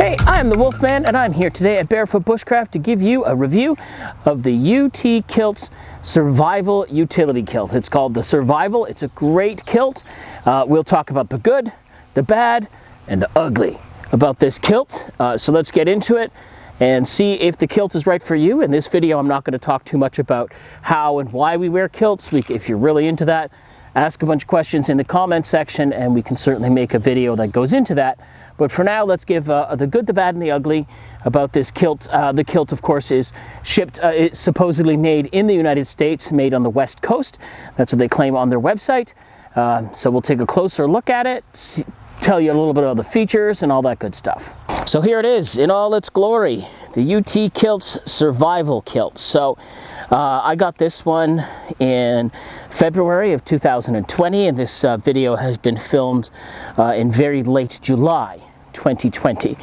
Hey, I'm the Wolfman, and I'm here today at Barefoot Bushcraft to give you a review of the UT Kilts Survival Utility Kilt. It's called the Survival. It's a great kilt. We'll talk about the good, the bad, and the ugly about this kilt. So let's get into it and see if the kilt is right for you. In this video, I'm not going to talk too much about how and why we wear kilts. If you're really into that, ask a bunch of questions in the comment section, and we can certainly make a video that goes into that. But for now, let's give the good, the bad, and the ugly about this kilt. The kilt, of course, is shipped, it's supposedly made in the United States, made on the West Coast. That's what they claim on their website. So we'll take a closer look at it, tell you a little bit about the features and all that good stuff. So here it is in all its glory, the UT Kilts Survival Kilt. So I got this one in February of 2020, and this video has been filmed in very late July 2020.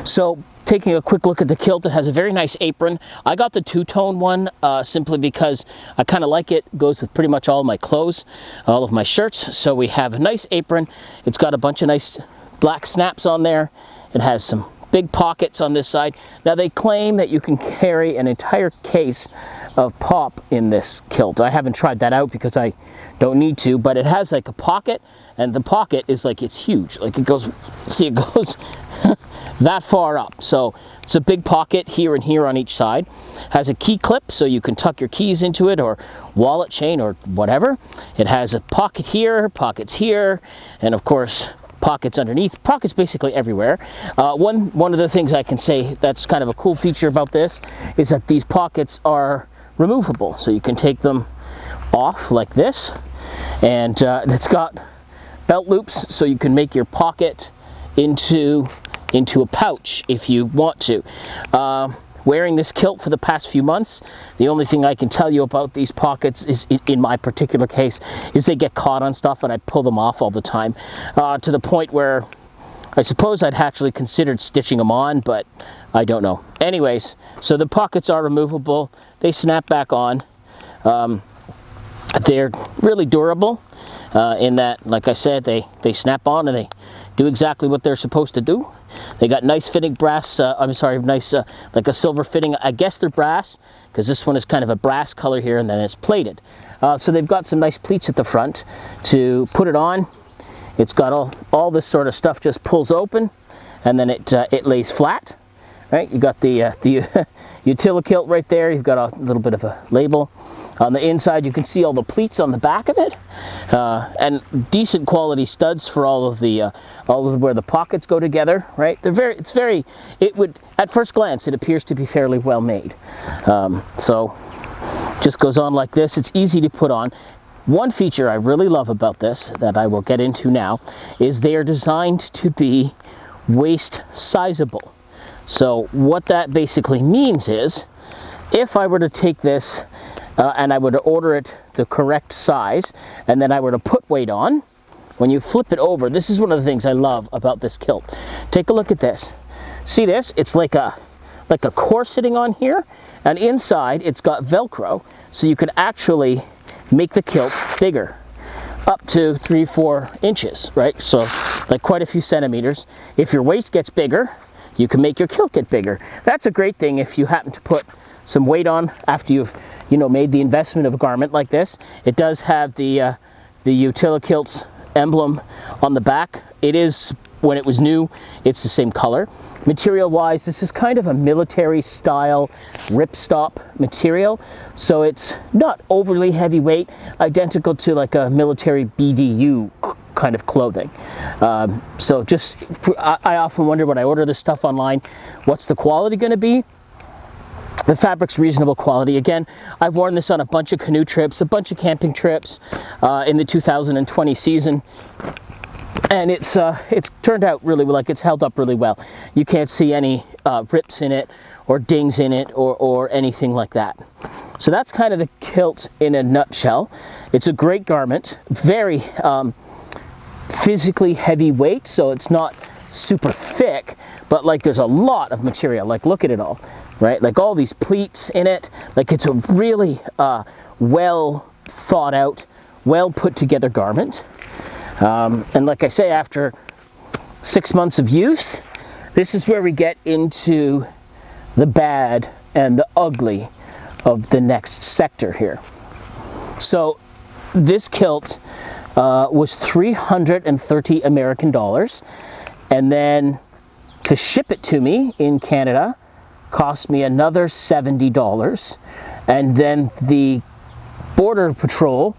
So taking a quick look at the kilt, it has a very nice apron. I got the two-tone one simply because I kind of like it. It goes with pretty much all of my clothes, all of my shirts. So we have a nice apron. It's got a bunch of nice black snaps on there. It has some big pockets on this side. Now they claim that you can carry an entire case of pop in this kilt. I haven't tried that out because I don't need to, but it has like a pocket, and the pocket is like, it's huge. Like it goes, see, it goes that far up. So it's a big pocket here and here on each side. Has a key clip so you can tuck your keys into it, or wallet chain or whatever. It has a pocket here, pockets here, and of course pockets underneath, pockets basically everywhere. One of the things I can say that's kind of a cool feature about this is that these pockets are removable, so you can take them off like this, and it's got belt loops so you can make your pocket into a pouch if you want to. Wearing this kilt for the past few months, the only thing I can tell you about these pockets is, in my particular case, is they get caught on stuff and I pull them off all the time, to the point where I suppose I'd actually considered stitching them on, but I don't know. Anyways, so the pockets are removable. They snap back on. They're really durable in that, like I said, they snap on and they do exactly what they're supposed to do. They got nice fitting brass, nice like a silver fitting. I guess they're brass, because this one is kind of a brass color here, and then it's plated. So they've got some nice pleats at the front to put it on. It's got all this sort of stuff just pulls open, and then it lays flat. Right, you got the Utilikilt right there. You've got a little bit of a label. On the inside, you can see all the pleats on the back of it, and decent quality studs for all of where the pockets go together. Right, it would, at first glance, it appears to be fairly well made. So just goes on like this. It's easy to put on. One feature I really love about this, that I will get into now, is they are designed to be waist sizable. So what that basically means is, if I were to take this and I were to order it the correct size, and then I were to put weight on, when you flip it over, this is one of the things I love about this kilt. Take a look at this. See this? It's like a core sitting on here, and inside it's got Velcro, so you can actually make the kilt bigger, up to 3-4 inches, right? So like quite a few centimeters. If your waist gets bigger, you can make your kilt get bigger. That's a great thing if you happen to put some weight on after you've made the investment of a garment like this. It does have the Utilakilt's emblem on the back. It is, when it was new, it's the same color. Material wise, this is kind of a military style ripstop material, so it's not overly heavyweight, identical to like a military BDU kind of clothing. So just, I often wonder when I order this stuff online, what's the quality going to be? The fabric's reasonable quality. Again, I've worn this on a bunch of canoe trips, a bunch of camping trips in the 2020 season, and it's turned out really well. Like, it's held up really well. You can't see any rips in it or dings in it or anything like that. So that's kind of the kilt in a nutshell. It's a great garment, very physically heavyweight, so it's not super thick, but like there's a lot of material. Like, look at it all, right? Like all these pleats in it. Like, it's a really well thought out, well put together garment. And like I say, after 6 months of use, this is where we get into the bad and the ugly of the next sector here. So this kilt was 330 American dollars, and then to ship it to me in Canada cost me another $70, and then the Border Patrol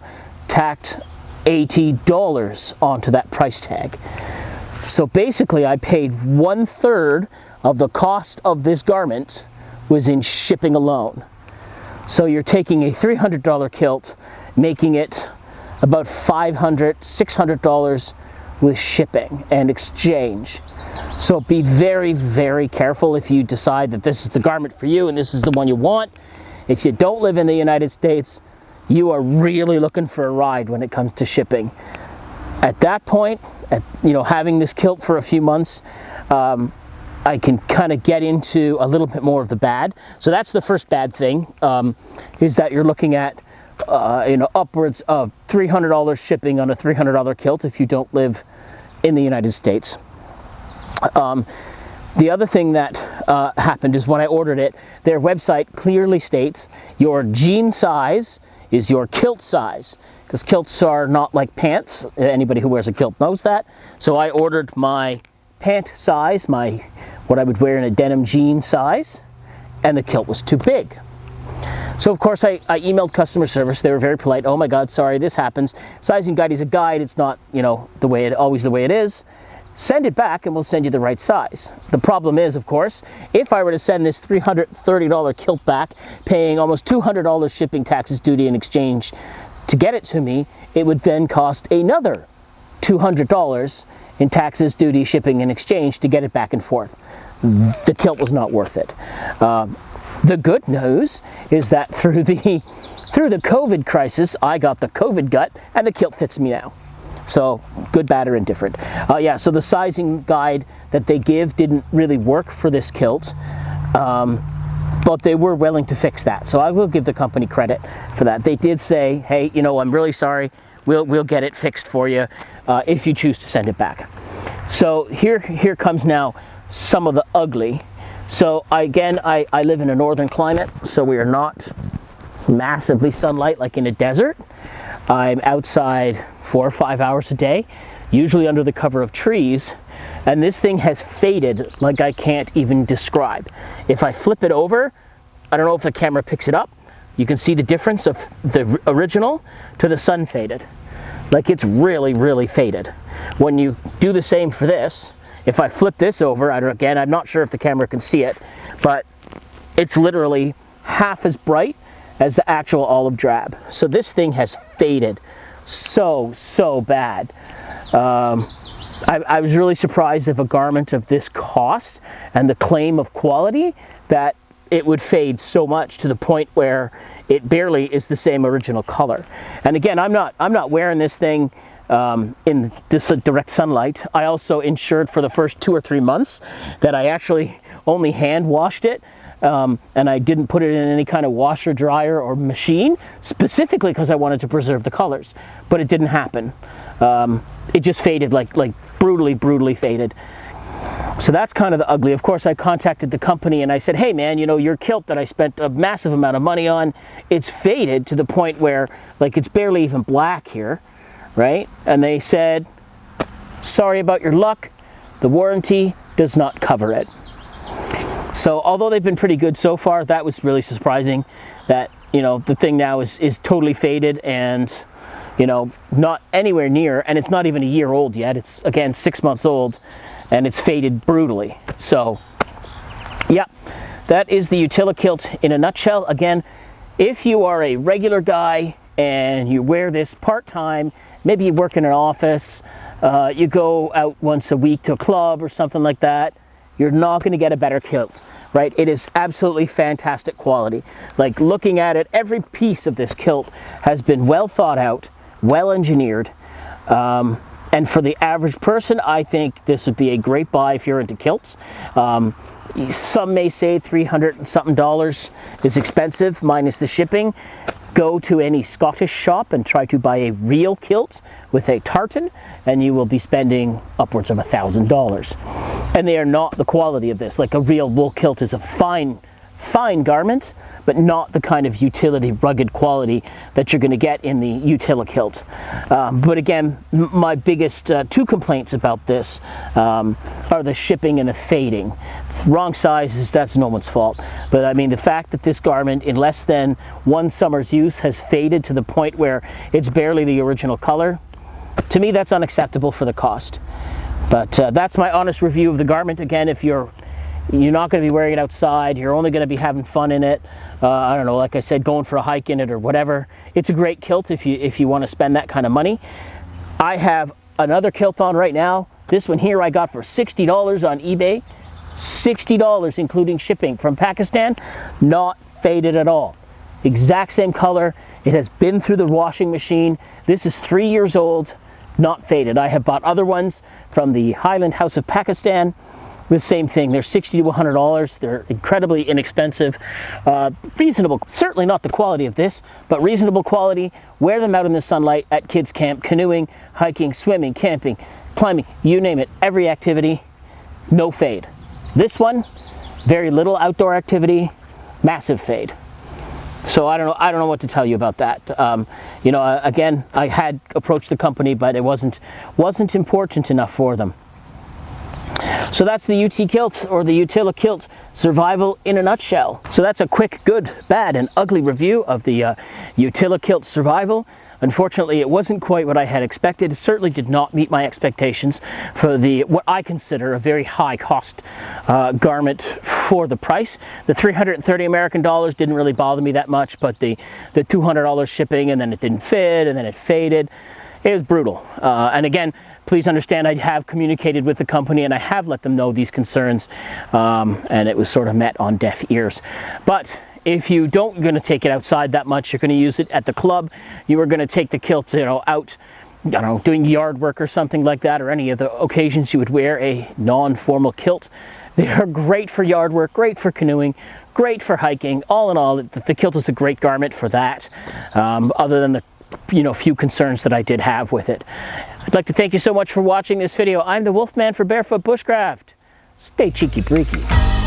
tacked $80 onto that price tag. So basically I paid 1/3 of the cost of this garment was in shipping alone. So you're taking a $300 kilt, making it about $500, $600 with shipping and exchange. So be very, very careful if you decide that this is the garment for you and this is the one you want. If you don't live in the United States, you are really looking for a ride when it comes to shipping. At that point, having this kilt for a few months, I can kind of get into a little bit more of the bad. So that's the first bad thing, is that you're looking at upwards of $300 shipping on a $300 kilt if you don't live in the United States. The other thing that happened is when I ordered it, their website clearly states your jean size is your kilt size, because kilts are not like pants. Anybody who wears a kilt knows that. So I ordered my pant size, what I would wear in a denim jean size, and the kilt was too big. So of course I emailed customer service. They were very polite. Oh my God, sorry, this happens. Sizing guide is a guide. It's not, always the way it is. Send it back and we'll send you the right size. The problem is, of course, if I were to send this $330 kilt back, paying almost $200 shipping, taxes, duty, and exchange to get it to me, it would then cost another $200 in taxes, duty, shipping, and exchange to get it back and forth. The kilt was not worth it. The good news is that through the COVID crisis, I got the COVID gut and the kilt fits me now. So good, bad, or indifferent. So the sizing guide that they give didn't really work for this kilt, but they were willing to fix that. So I will give the company credit for that. They did say, hey, I'm really sorry. We'll get it fixed for you if you choose to send it back. So here comes now some of the ugly. So I live in a northern climate, so we are not massively sunlight like in a desert. I'm outside 4 or 5 hours a day, usually under the cover of trees, and this thing has faded like I can't even describe. If I flip it over, I don't know if the camera picks it up, you can see the difference of the original to the sun faded. Like, it's really, really faded. When you do the same for this, if I flip this over, I'm not sure if the camera can see it, but it's literally half as bright as the actual olive drab. So this thing has faded so bad. I was really surprised of a garment of this cost and the claim of quality that it would fade so much to the point where it barely is the same original color. And again, I'm not wearing this thing in this direct sunlight. I also ensured for the first 2 or 3 months that I actually only hand washed it, and I didn't put it in any kind of washer, dryer, or machine, specifically because I wanted to preserve the colors. But it didn't happen. It just faded, like brutally faded. So that's kind of the ugly. Of course, I contacted the company and I said, hey man, your kilt that I spent a massive amount of money on, it's faded to the point where it's barely even black here, right? And they said, sorry about your luck, the warranty does not cover it. So although they've been pretty good so far, that was really surprising that, the thing now is totally faded and, not anywhere near, and it's not even a year old yet. It's, again, 6 months old, and it's faded brutally. So, yeah, that is the Utilikilt in a nutshell. Again, if you are a regular guy and you wear this part-time, maybe you work in an office, you go out once a week to a club or something like that, you're not going to get a better kilt, right? It is absolutely fantastic quality. Like, looking at it, every piece of this kilt has been well thought out, well engineered, and for the average person, I think this would be a great buy if you're into kilts. Some may say $300 and something is expensive minus the shipping. Go to any Scottish shop and try to buy a real kilt with a tartan, and you will be spending upwards of $1,000. And they are not the quality of this. Like a real wool kilt is a fine garment, but not the kind of utility rugged quality that you're going to get in the Utilikilt. But again, my biggest two complaints about this are the shipping and the fading. Wrong sizes, that's no one's fault. But I mean, the fact that this garment in less than one summer's use has faded to the point where it's barely the original color, to me that's unacceptable for the cost. But that's my honest review of the garment. Again, if you're not going to be wearing it outside, you're only going to be having fun in it, I don't know, like I said, going for a hike in it or whatever, it's a great kilt if you want to spend that kind of money. I have another kilt on right now. This one here I got for $60 on eBay. $60 including shipping, from Pakistan. Not faded at all. Exact same color. It has been through the washing machine. This is 3 years old, not faded. I have bought other ones from the Highland House of Pakistan. The same thing. They're $60 to $100. They're incredibly inexpensive, reasonable. Certainly not the quality of this, but reasonable quality. Wear them out in the sunlight at kids camp, canoeing, hiking, swimming, camping, climbing, you name it. Every activity, no fade. This one, very little outdoor activity, massive fade. So I don't know what to tell you about that. You know, again, I had approached the company, but it wasn't important enough for them. So that's the Utikilt, or the Utilikilt Survival in a nutshell. So that's a quick, good, bad, and ugly review of the Utilikilt Survival. Unfortunately, it wasn't quite what I had expected. It certainly did not meet my expectations for what I consider a very high cost garment for the price. The 330 American dollars didn't really bother me that much, but the $200 shipping, and then it didn't fit, and then it faded. It was brutal. And again, please understand, I have communicated with the company and I have let them know these concerns, and it was sort of met on deaf ears. But if you don't, you're going to take it outside that much, you're going to use it at the club, you are going to take the kilt, you know, out, I don't know, doing yard work or something like that, or any of the occasions you would wear a non-formal kilt. They are great for yard work, great for canoeing, great for hiking. All in all, the kilt is a great garment for that, other than the few concerns that I did have with it. I'd like to thank you so much for watching this video. I'm the Wolfman for Barefoot Bushcraft. Stay cheeky breeky.